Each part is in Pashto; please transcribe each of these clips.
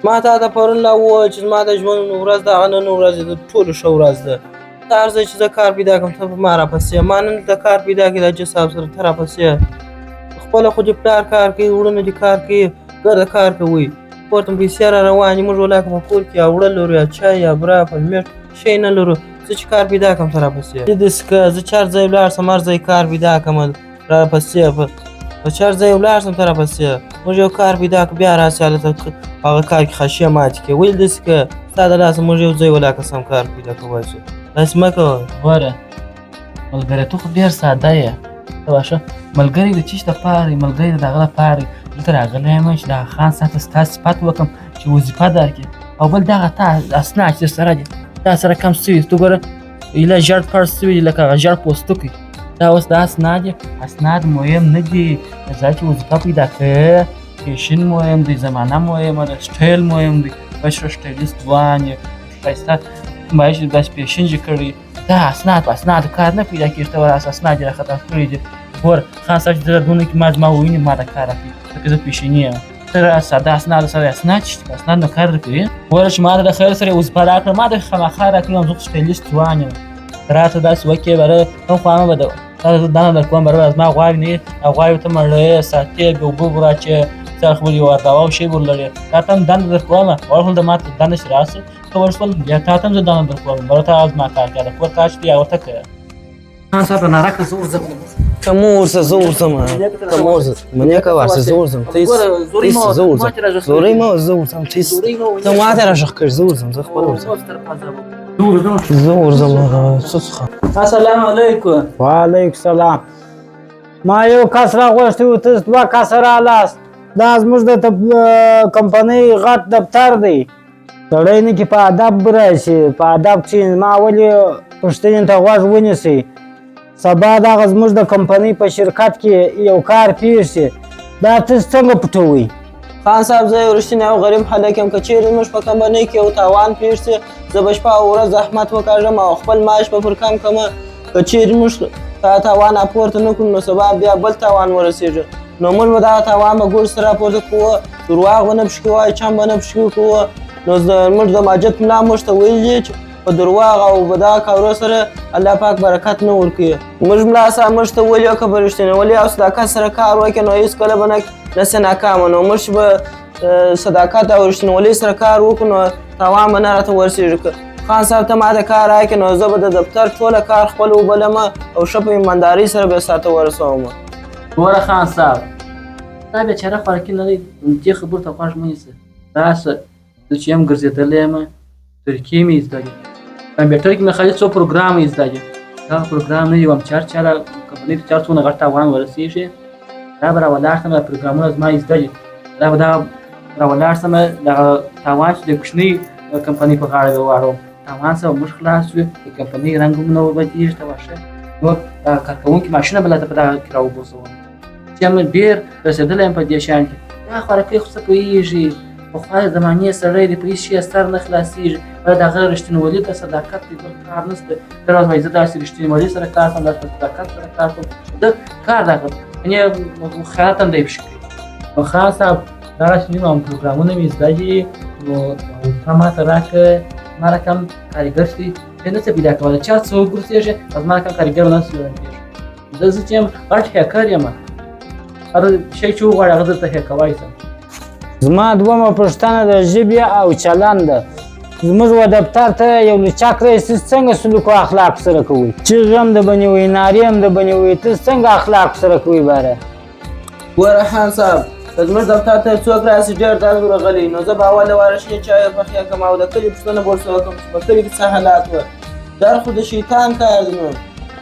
ما ته د پرون لا وویل چې زما د ژوند ورځ د هغه نن ورځ د ټولو ښه ورځ ده. ته هر ځای چې زه کار پیدا کړم ته په ما راپسې یې. ما نن دلته کار پیدا کړی د حاجي صاحب سره ته راپسې یې. خپله خو دې پلار کار کوي وروڼه دې کار کوي ګرده کار کوئ کور ته مو پیسې را روانې موږ ولاکه په کور کې یا اوړه لرو یا چای یا براف میټ شی نه لرو. زه چې کار پیدا کړم ته راپسې یې. داسې که زه چې هر ځای ولاړ شم هر ځای کار پیدا کړم راپسې په چې هر ځای ولاړ شم ته راپسې یې. موږ یو کار پیدا کړو بیا راسې هلته هغه کار کې خشیه ماتې کړې ولې داسې که ستا د لاسه موږ یو ځای ولاکه سم کار پیدا کولی شو. داسې مه کوه. ګوره ملګری ته خو ډېر ساده یې ته واښه ملګری د چیش دپاره یې ملګری د هغه دپاره دلته راغلی یم چې دغه خان صاحب ته ستا صفت وکړم چې وظیفه درکړي او بل دغه تا اسناد چې درسره دي تا سره کم سوي ته ګوره ایله ژړ پړ سوي دي لکه هغه ژړ پوستکی دا اوس دا اسناد دي. اسناد مهم نه دي ځای چې وظیفه پیدا کړې فیشن مهم دی زمانه مهمه ده سټایل مهم دی بشره سټایلیست ځوان یې ښایسته باید چې داسې فیشن چې کړی دا اسناد په اسناد کار نه پیدا کېږي ته وراسه اسناد یې راخطا کړي دي. ګوره خان صاحب چې ته دونه کې ما زما وویني ما د کار اخلي ځکه زه فیشني یم ته راسه دا اسناد سره اسناد چې په اسناد نه کار درکوي. ګوره چې ما ته د خیر سره وظیفه راکړه ما د خامخا راکړې زه خو سټایلیست ځوان یم راته داسې وکړې بره هم خو همه به دا دانه درکوم بره زما غواوې نه وي غواوې ته مړې ساتې بې اوبه به راچې څه خپل یو دوا او شی به ولرې تا ته هم دنده درکوم اول خو د ما ته دنده چې راسې ته ورسول بیا تا ته هم زه دنده درکوم بره ته زما کار کوه د کور کار چې دی ورته کوه. خان صاحب رانه راکړه زه ورځم که مه ورځه زه ورځم که مه ورځه منې کوه ورځه زه ورځم ته زه ورځم زورۍ مه زه ورځم ته ما ته راږغ کړې زه ورځم زه خپله ورځم زه ورځم څه څخه. السلام علیکم. وعلیکم سلام. ما یو کس راغوښتی و تاسو دوه کسه رالاست دا زموږ د کمپنۍ غټ دفتر دی سړی نه کې په ادب راشي په ادب کښېني ما ولې پوښتنې ته غوږ ونیسئ سبا دغه زموږ د کمپنۍ په شرکت کې یو کار پیښ شي دا تاسو څنګه پټوئ؟ خان صاحب زه یو رښتینی او غریب هلک یم که چیرې زموږ په کمپنۍ کې یو تاوان پیښ شي زه به شپه او ورځ زحمت وکاږم او خپل معاش به پر کم کړمه که چیرې موږ تاوان راپورته نه کړو نو سبا بیا بل تاوان ورسېږي نو موږ به دغه تاوان به ګوډ سره راپورته کوو درواغ به نه پشکې وایو چم به نه پشکې کوو نو موږ د ماجد ملا موږ ته ویلي چې په درواغ او په دغه کارو سره الله پاک برکت نه ورکوي. موږ ملا صاحب موږ ته ویلي که په رښتینولي او صداقت سره کار وکړي نو هېڅکله به نسې ناکامه نو موږ چې به صداقت او رښتینولۍ سره کار وکړو نو تاوان به نه راته ورسېږي. خان صاحب ته ما ته کار راکړې نو زه به د دفتر ټوله کار خپل وبلمه او ښه په ایماندارۍ سره به ستا ته ورسومه. ګوره خان صاحب دا بیچاره خوارکي نه دی دې خبرو ته غوږ مه نیسه راسه زه چې یم ګرځېدلی یم ترکیې مې زده دي کمپیوټر کې مې خالي څو پروګرام یې زده دي دغه پروګرام نه یو هم چې هر چا کمپنۍ ته چا څومره غټ تاوان ورسېږي دا به راولاړ شم دا پروګرامونه زما یې زده دي دا به دغه راولاړ شم دغه تاوان چې د کوچنۍ کمپنۍ په غاړه به واړوم تاوان څخه به موږ خلاص شو د کمپنۍ رنګ هم نه وبدېږي ته واښه نور دغه کارکوونکي ماشینه به لا په دغه کې راوبوسوم چې یم ډېر رسېدلی یم په دې شیان کې دا خوارکۍ خو څه پوهېږي پخوا زمانې سړی دی په هېڅ شي سر نه خلاصېږي باید د هغه رښتینولي ته صداقت دی بل کار نشته ته راز وایي زه داسې رښتینولي سره کار کوم داسې په صداقت سره کار کوم ده کار دغه یعنې خیرات هم دی پشي کوي نو خان صاحب دغه چې نیم پروګرامونه مې زده دي نو تا ما ته راکړه ما رقم کارګر شي ته نه څه پیدا کولی چا څه وګرځېږي او زما رقم کارګر نه څه ورنګېږي زه چې یم غټ هیکر یم هر شی چې وغواړي هغه درته هیکولی شم. زما دومه پوښتنه د ژبې او چلند ده زموږ و دفتر ته یو لچک رئیس څنګه سلوک او اخلاق سره کوئ چیغې هم د بنې وی نارې هم د بنې وی تاسو څنګه اخلاق سره کوئ باره؟ ګوره خان صاحب که زموږ دفتر ته څوک راسي ډېر داز ورغلی نو زه به اوله واره ښې چای پخې کړم او د کلي پوښتنه به ورڅه وکړم چې په کلي کې څه حالات وه دا خو د شیطان کار دی نو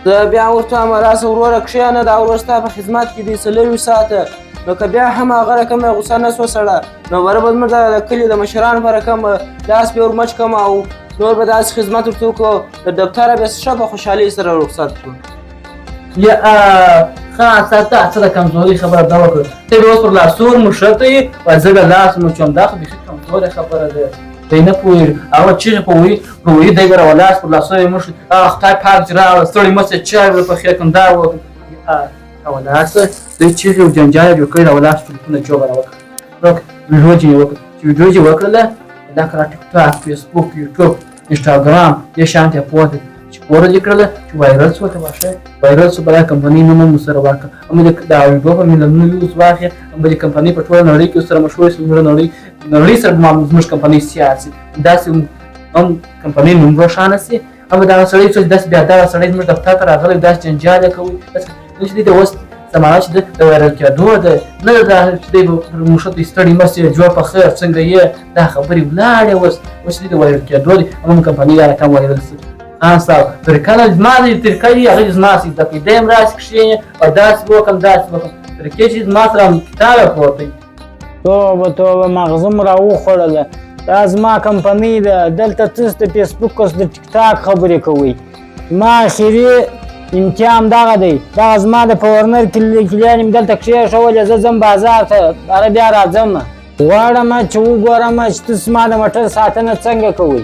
زه بیا ورته وایم راسه وروره کښېنه دا ورور ستا په خدمت کې دی څلروي ساعته نو که بیا هم هغه رقم یې غوسه نه سوه سړه نو بره به زموږ د کلي د مشرانو په رقم لاس پې ورمچ کړم او نور به داسې خدمت ورته وکړو د دفتره بیا ښه په خوشحالۍ سره رخصت کړو. خان صاحب ته څه د کمزورۍ خبره دا وکړه ته به اوس پر لاسور مو ښه کوي وایي زه د لاس مچوم دا خو بیخي کمزورې خبره ده دی نه پوهېږي هغه چیغې په ویي دی به راولاړ پر لاسور یې موږ خدای پاک چې راوړه ستړی مه سې چای به پخې کړم دا وکړه راولاړ شه دوی چیغې او جنجال یې جوړ کړي راولاړ شه ټلیفونه جوړه راوکړه ویډیو جې یې وکړه چې ویډیو چې وکړله دا کله ټیک ټاک فیسبوک یوټیوب انسټاګرام دې شان ته پورته چې پوره دې کړله چې وایرل شو ته واشه وایرل شو بله کمپنۍ نوم هم ورسره ورکړه هم دا ویډیو په میلیونونو ویوز واخلي هم به دې کمپنۍ په ټوله نړۍ کې ورسره مشهوره شي نړۍ سره زموږ کمپنۍ سیار شي داسې هم کمپنۍ نوم روښانه شي هم دغه سړی چې داسې بیا دغه سړی زموږ دفتر ته راغلی داسې جنجال یې کوي چې دې ته اوس زمانه چې د وایرل کېدو ده نه دا چې دی موږ ته ستړي مه شې جوړ په خیر څنګه یې دا خبرې ولاړې اوس چې د وایرل کېدو دي هم کمپنۍ دا رقم وایرل شي خان صاحب طریقه نه زما دي طریقه یې هغه زما شي د پیدا هم راشي کښېنې او داسې وکړم طریقې چې زما سره کتاب یې پورته توبه مغزه مو راوخوړله دا زما کمپنۍ ده دلته تاسو د فیسبوک اوس د ټیک ټاک خبرې کوئ زما اخري امتحان دغه دی دغه زما د پورنر کلیان مې دلته کښېښولې زه ځم بازار ته هغه بیا راځم غواړم چې وګورم چې تاسو زما د موټر ساتنه څنګه کوئ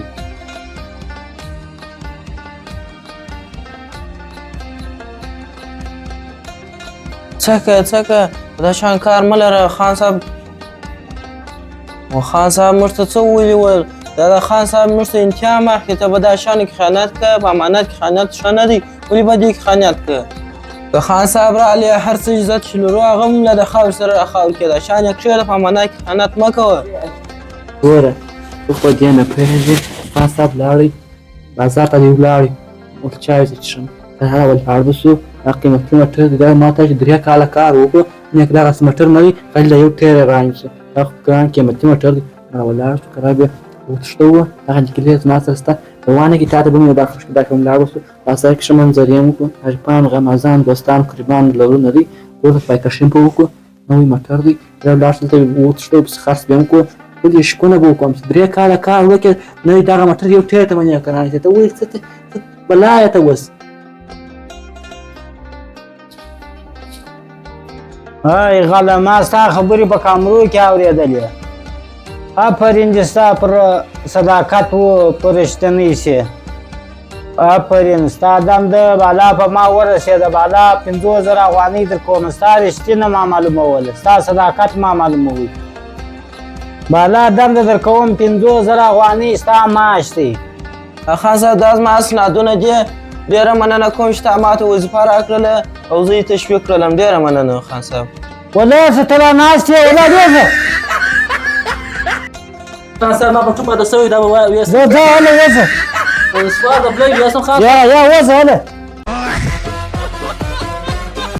څکه دا شان کار مه لره خان صاحب خان صاحب موږ ته څه وویلي ول دا د خان صاحب موږ ته امتحان اخلي ته به دا شانې کې خیانت کوه په امانت کې خیانت ښه نه دی ولې به دې کې خیانت کوه که خان صاحب راغلی هر څه عزت چې لرو هغه هم له د خاورې سره راخاورې کړه دا شان یې کښېږده په امانت کې خیانت مه کوه ګوره ته خو دې نه پوهېږې خان صاحب لاړی بازار ته دې ولاړی ورته چای وڅښم تر هغه ولاړ به شو دا قیمتي موټر دی دا ما ته چې 3 کاله کار وکړو نیک دغسې موټر نه وي خالي دا یو ټیر یې رانیسو دا خو ګران قیمتي موټر دی هغه ولاړ شو کرا بیا وتښتوه هغه نجلۍ زما سره شته روانه کې تا ته به مې دا خوشکې دا کوم لاړ وسو بازار کې ښه منظرې هم وکړو حاجپان غمازان دوستان قریبان لرونه دي کور ته پایکشین په وکړو نوی موټر دی بیا ولاړ شو دلته وتښتو پسې خرڅ به هم کړو ولې شکونه به وکړم چې 3 کاله کار وکړې نه دغه موټر یو ټیر ته منې کرانې ته ویل څه بلا یې ته اوس هی غله ما ستا خبرې په کامرو کې اورېدلې آفرین دې ستا پر صداقت و پر رښتینۍ شې آفرین ستا دم د بالا په ما ورسېده بالا 50,000 افغانۍ در کوم ستا رښتینه ما معلوموله ستا صداقت ما معلوموي بالا دم د در کوم 50,000 افغانۍ ستا معاش دی خان صاحب دا زما اسنادونه دي ډېره مننه کوم چې تا ماته وظیفه راکړله او زه یې تشویق کړلم ډېره مننه خان صاحب ولا څه ته را ناست یې ولا ډېره خان صاحب ما په ټوپه د سوی دا به ویست ځه هله وځه سوار د پلی ویستم خان یا وځه هله